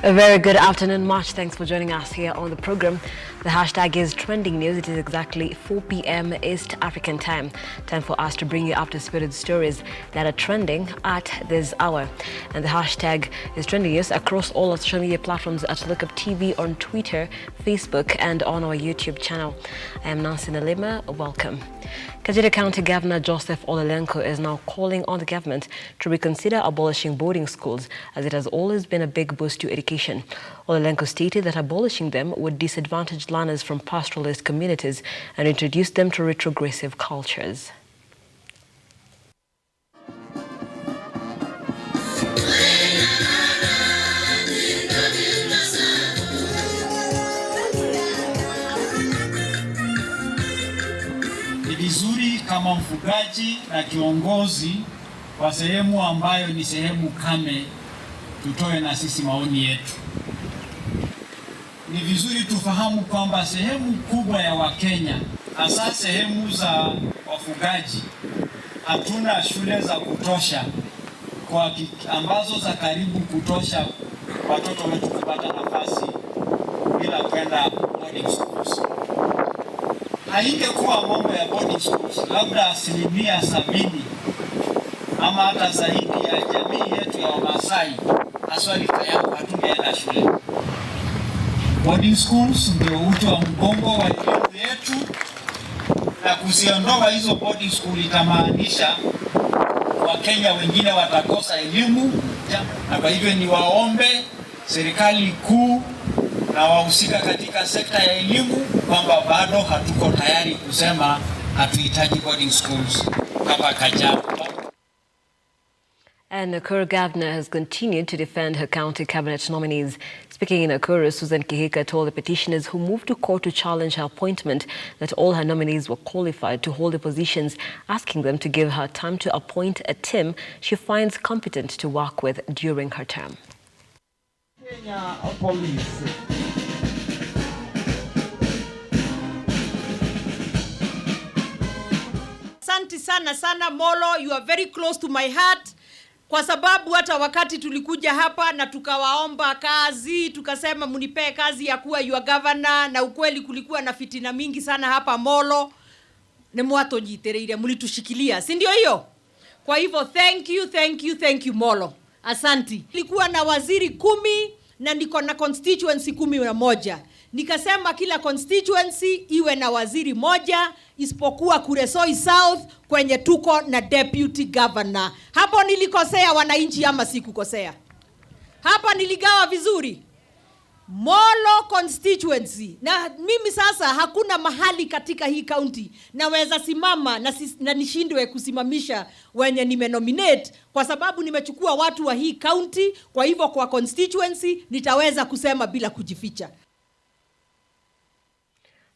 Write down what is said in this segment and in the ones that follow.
A very good afternoon, March. Thanks for joining us here on the program. The hashtag is trending news. It is exactly 4 p.m. East African time. Time for us to bring you up to speed with stories that are trending at this hour. And the hashtag is trending news across all our social media platforms at Lookuptv on Twitter, Facebook, and on our YouTube channel. I am Nelima. Welcome. Kajiado County Governor Joseph Olelenko is now calling on the government to reconsider abolishing boarding schools, as it has always been a big boost to education. Olelenko stated that abolishing them would disadvantage learners from pastoralist communities and introduce them to retrogressive cultures. Ni vizuri kama mfugaji na kiongozi wa sehemu ambayo ni sehemu kame tutoe na sisi maoni yetu. Ni vizuri tufahamu kwamba sehemu kubwa ya Wakenya, hasa sehemu za wafugaji, hatuna shule za kutosha ambazo za karibu kutosha watoto wetu kupata nafasi bila kwenda boarding schools. Haingekuwa mambo ya boarding schools, labda 70% ama hata zaidi ya jamii yetu ya Wamasai aswalika yangu hatungeenda shule. Boarding schools ndio uti wa mgongo wa elimu yetu, na kuziondoa hizo boarding school itamaanisha Wakenya wengine watakosa elimu, na kwa hivyo ni waombe serikali kuu na wahusika katika sekta ya elimu kwamba bado hatuko tayari kusema hatuhitaji boarding schools kama Kajiado. And Nakuru Governor has continued to defend her county cabinet nominees. Speaking in Nakuru, Susan Kihika told the petitioners who moved to court to challenge her appointment that all her nominees were qualified to hold the positions, asking them to give her time to appoint a team she finds competent to work with during her term. Kenya Police. Asante sana Molo, you are very close to my heart, kwa sababu hata wakati tulikuja hapa na tukawaomba kazi, tukasema munipee kazi ya kuwa your governor, na ukweli kulikuwa na fitina mingi sana hapa Molo, ni mwato jitereire mlitushikilia, si ndio hiyo? Kwa hivyo thank you Molo, asanti. Nilikuwa na waziri 10 na niko na constituency 11. Nikasema kila constituency iwe na waziri moja isipokuwa Kuresoi South kwenye tuko na deputy governor. Hapo nilikosea wananchi ama sikukosea? Hapa niligawa vizuri. Molo constituency. Na mimi sasa hakuna mahali katika hii county naweza simama na nishindwe kusimamisha wenye nimenominate, kwa sababu nimechukua watu wa hii county. Kwa hivyo kwa constituency nitaweza kusema bila kujificha.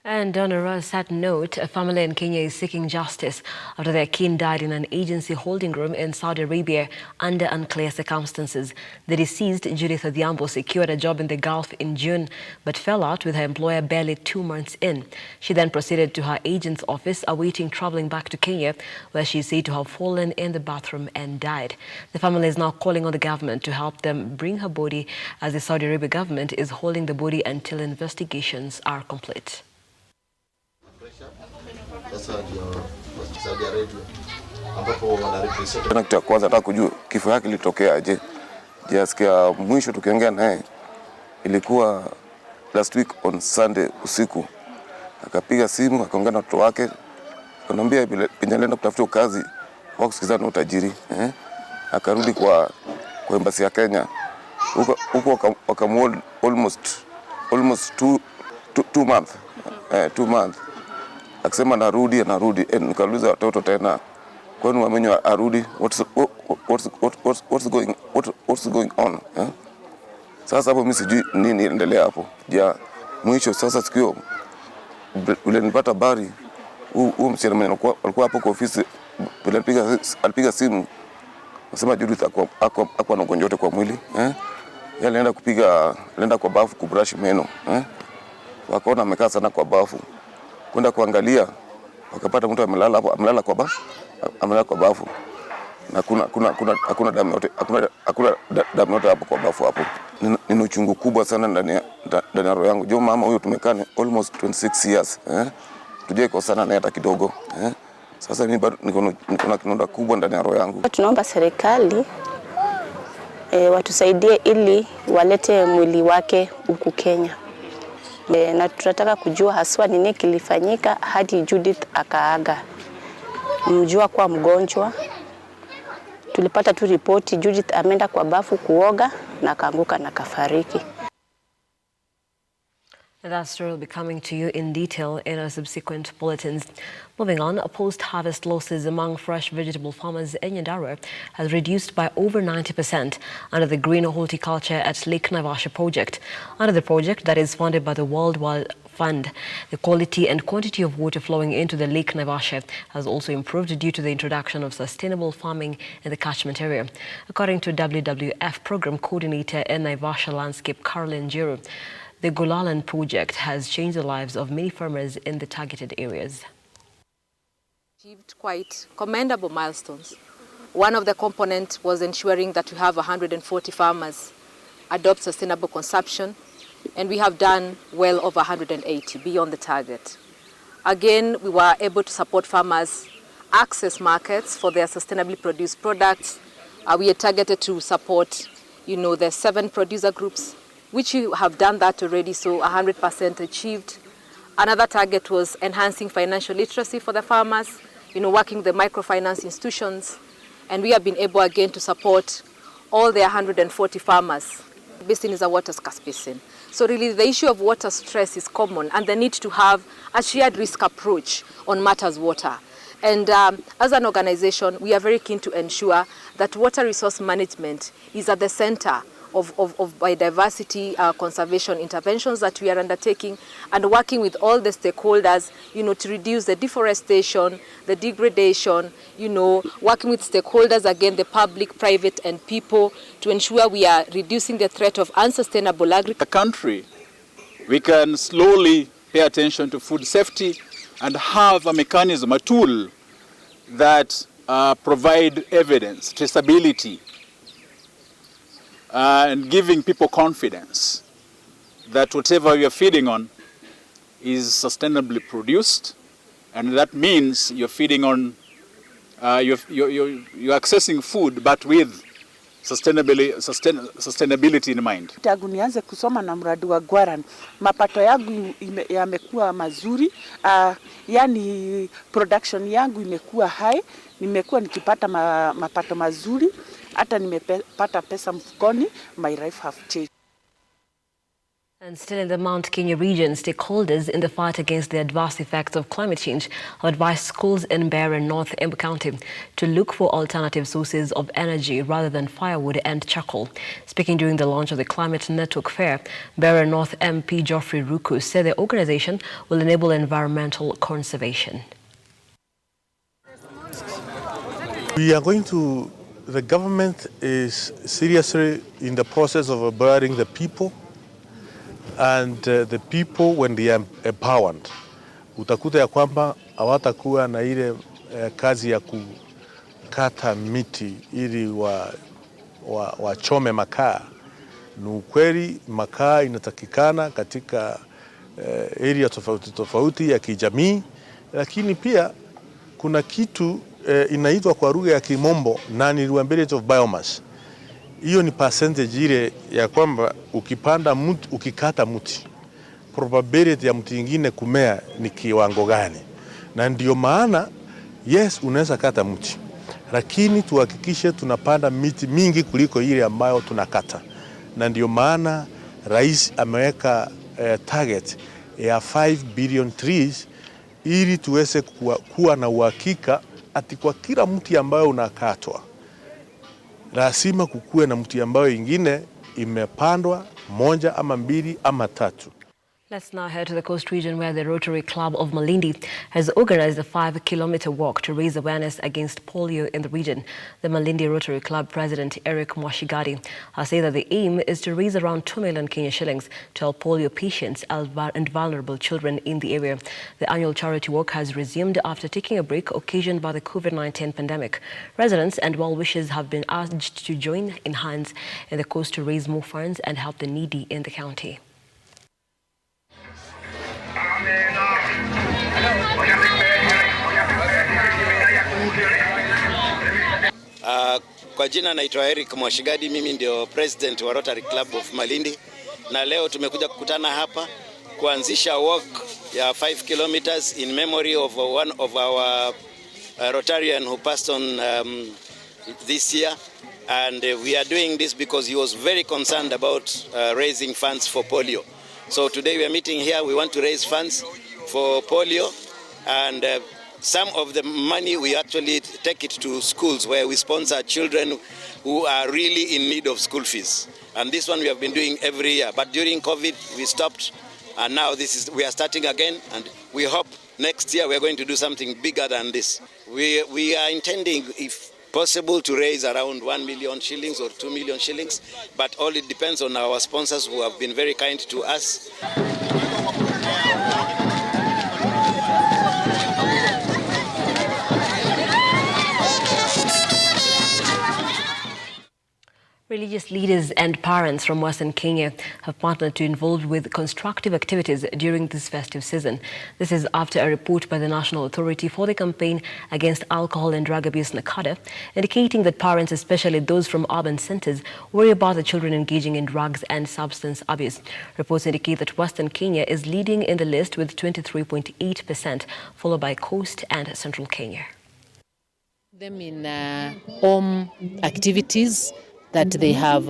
And on a sad note, a family in Kenya is seeking justice after their kin died in an agency holding room in Saudi Arabia under unclear circumstances. The deceased, Judith Odhiambo, secured a job in the Gulf in June, but fell out with her employer barely 2 months in. She then proceeded to her agent's office, awaiting traveling back to Kenya, where she is said to have fallen in the bathroom and died. The family is now calling on the government to help them bring her body, as the Saudi Arabia government is holding the body until investigations are complete. Kitu cha kwanza nataka kujua kifo yake kilitokea aje. Sikia mwisho tukiongea naye ilikuwa last week on Sunday usiku. Akapiga simu akaongea na watu wake. Akamwambia penye alienda kutafuta kazi kwa kusikizana utajiri. Akarudi kwa embassy ya Kenya. Huko wakamuhold almost 2 months. 2 months. Akisema narudi. Nikauliza watoto tena, kwani wamenywa arudi? What's going on? Sasa hapo mimi sijui nini endelea hapo. Mwisho sasa sikio ule nilipata habari huyu msichana mwenye alikuwa hapo kwa ofisi, alipiga simu akasema Judith akwa na ugonjwa wote kwa mwili. Yeye alienda kwa bafu kubrush meno. Wakaona amekaa sana kwa bafu. Kwenda kuangalia wakapata mtu amelala hapo, amelala kwa bafu. na hakuna damu yote hapo kwa bafu hapo. Nina uchungu kubwa sana ndani ya roho yangu. Jo, mama huyo tumekaa almost 26 years tujue kwa sana naye hata kidogo Sasa mimi bado niko na kinonda kubwa ndani ya roho yangu. Tunaomba serikali watusaidie ili walete mwili wake huku Kenya. Na tunataka kujua haswa nini kilifanyika hadi Judith akaaga. Mjua kwa mgonjwa. Tulipata tu ripoti Judith ameenda kwa bafu kuoga na akaanguka na kafariki. That story will be coming to you in detail in our subsequent bulletins. Moving on, post-harvest losses among fresh vegetable farmers in Nyandarua has reduced by over 90% under the Green Horticulture at Lake Naivasha project. Under the project that is funded by the World Wide Fund, the quality and quantity of water flowing into the Lake Naivasha has also improved due to the introduction of sustainable farming in the catchment area. According to WWF program coordinator in Naivasha Landscape, Caroline Jiru, the Gulalan project has changed the lives of many farmers in the targeted areas. Achieved quite commendable milestones. One of the components was ensuring that we have 140 farmers adopt sustainable consumption, and we have done well over 180 beyond the target. Again, we were able to support farmers access markets for their sustainably produced products. We are targeted to support, the 7 producer groups, which you have done that already, so 100% achieved. Another target was enhancing financial literacy for the farmers, working with the microfinance institutions, and we have been able again to support all the 140 farmers. The basin is a water scarce basin. So really the issue of water stress is common, and the need to have a shared risk approach on matters water. And as an organization, we are very keen to ensure that water resource management is at the center of biodiversity conservation interventions that we are undertaking, and working with all the stakeholders, to reduce the deforestation, the degradation, working with stakeholders, again, the public, private, and people, to ensure we are reducing the threat of unsustainable agriculture. The country, we can slowly pay attention to food safety and have a mechanism, a tool that provide evidence, traceability, and giving people confidence that whatever we are feeding on is sustainably produced, and that means you're feeding on, you're accessing food, but with sustainability in mind. Tangu nianze kusoma na mradi wa Gwaran, mapato yangu yamekuwa mazuri, yani production yangu imekuwa high, nimekuwa nikipata mapato mazuri, hata nimepata pesa mfukoni, my life have changed. And still in the Mount Kenya region, stakeholders in the fight against the adverse effects of climate change have advised schools in Mbeere and North Embu County to look for alternative sources of energy rather than firewood and charcoal. Speaking during the launch of the Climate Network Fair, Mbeere North MP Geoffrey Ruku said the organization will enable environmental conservation. The government is seriously in the process of empowering the people, and the people, when they are empowered, utakuta ya kwamba hawatakuwa na ile kazi ya kukata miti ili wachome makaa. Ni ukweli makaa inatakikana katika area tofauti ya kijamii, lakini pia kuna kitu inaitwa kwa lugha ya Kimombo non-renewable of biomass. Hiyo ni percentage ile ya kwamba ukipanda mti, ukikata mti, probability ya mti mwingine kumea ni kiwango gani. Na ndio maana yes, unaweza kata mti, lakini tuhakikishe tunapanda miti mingi kuliko ile ambayo tunakata. Na ndio maana rais ameweka target ya 5 billion trees ili tuweze kuwa na uhakika ati kwa kila mti ambayo unakatwa lazima kukue na mti ambayo ingine imepandwa 1 ama 2 ama 3. Let's now head to the coast region where the Rotary Club of Malindi has organized a 5-kilometer walk to raise awareness against polio in the region. The Malindi Rotary Club President Eric Mwashigadi has said that the aim is to raise around 2 million Kenya shillings to help polio patients and vulnerable children in the area. The annual charity walk has resumed after taking a break occasioned by the COVID-19 pandemic. Residents and well-wishers have been urged to join in hands in the coast to raise more funds and help the needy in the county. Kwa jina naitwa Eric Mwashigadi, mimi ndio president wa Rotary Club of Malindi, na leo tumekuja kukutana hapa kuanzisha walk ya 5 kilometers in memory of one of our Rotarian who passed on this year, and we are doing this because he was very concerned about raising funds for polio. So today we are meeting here. We want to raise funds for polio, and some of the money we actually take it to schools where we sponsor children who are really in need of school fees. And this one we have been doing every year, but during COVID we stopped, and now we are starting again, and we hope next year we are going to do something bigger than this. We are intending, if possible, to raise around 1 million shillings or 2 million shillings, but all it depends on our sponsors who have been very kind to us. Religious leaders and parents from Western Kenya have partnered to involve with constructive activities during this festive season. This is after a report by the National Authority for the Campaign Against Alcohol and Drug Abuse, NACADA, indicating that parents, especially those from urban centers, worry about the children engaging in drugs and substance abuse. Reports indicate that Western Kenya is leading in the list with 23.8%, followed by Coast and Central Kenya. Them in home activities, that they have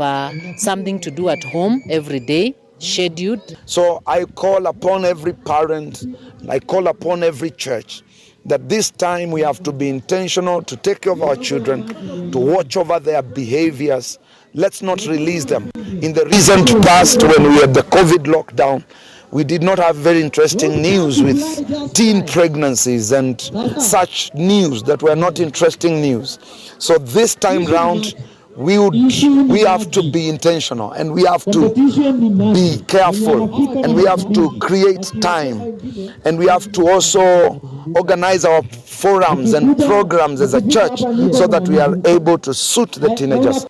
something to do at home every day, scheduled. So I call upon every parent, I call upon every church, that this time we have to be intentional to take care of our children, to watch over their behaviors. Let's not release them. In the recent past, when we had the COVID lockdown, we did not have very interesting news with teen pregnancies and such news that were not interesting news. So this time round, we have to be intentional, and we have to be careful, and we have to create time, and we have to also organize our forums and programs as a church so that we are able to suit the teenagers.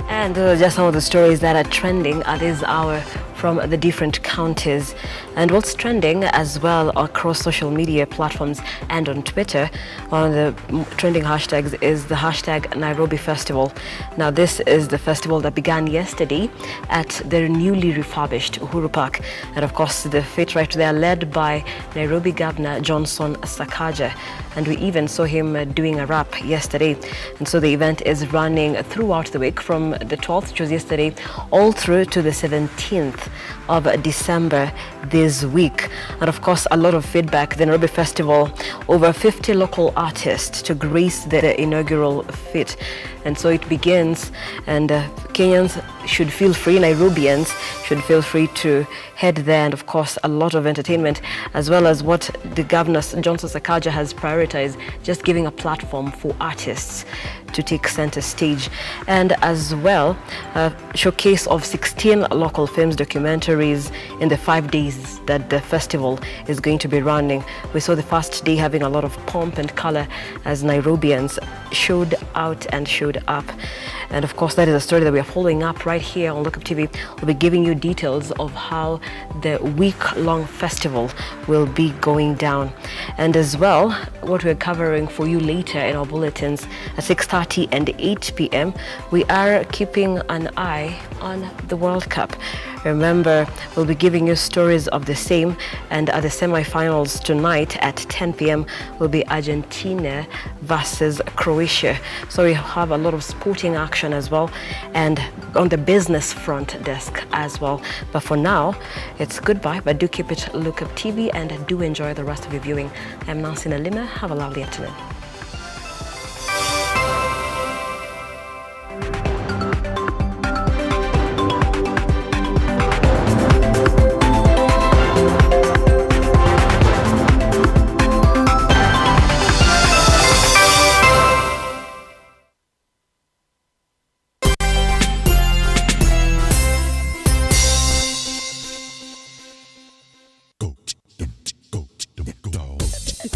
And those are just some of the stories that are trending at this hour from the different counties. And what's trending as well across social media platforms and on Twitter, one of the trending hashtags is the hashtag Nairobi Festival. Now this is the festival that began yesterday at the newly refurbished Uhuru Park. And of course the fete right there led by Nairobi Governor Johnson Sakaja. And we even saw him doing a rap yesterday. And so the event is running throughout the week from the 12th, which was yesterday, all through to the 17th of December this week. And of course, a lot of feedback. The Nairobi Festival, over 50 local artists to grace the inaugural fete. And so it begins, and Kenyans should feel free, Nairobians should feel free to head there, and of course a lot of entertainment, as well as what the Governor Johnson Sakaja has prioritized, just giving a platform for artists to take center stage, and as well a showcase of 16 local films, documentaries in the 5 days that the festival is going to be running. We saw the first day having a lot of pomp and color as Nairobians showed out and showed up. And of course that is a story that we are following up right here on Lookuptv. We'll be giving you details of how the week-long festival will be going down, and as well what we're covering for you later in our bulletins at 6:30 and 8 p.m. We are keeping an eye on the World Cup. Remember, we'll be giving you stories of the same, and at the semi-finals tonight at 10 p.m. will be Argentina versus Croatia. So we have a lot of sporting action as well, and on the business front desk as well. But for now, it's goodbye, but do keep it Lookuptv and do enjoy the rest of your viewing. I'm Nelima. Have a lovely afternoon.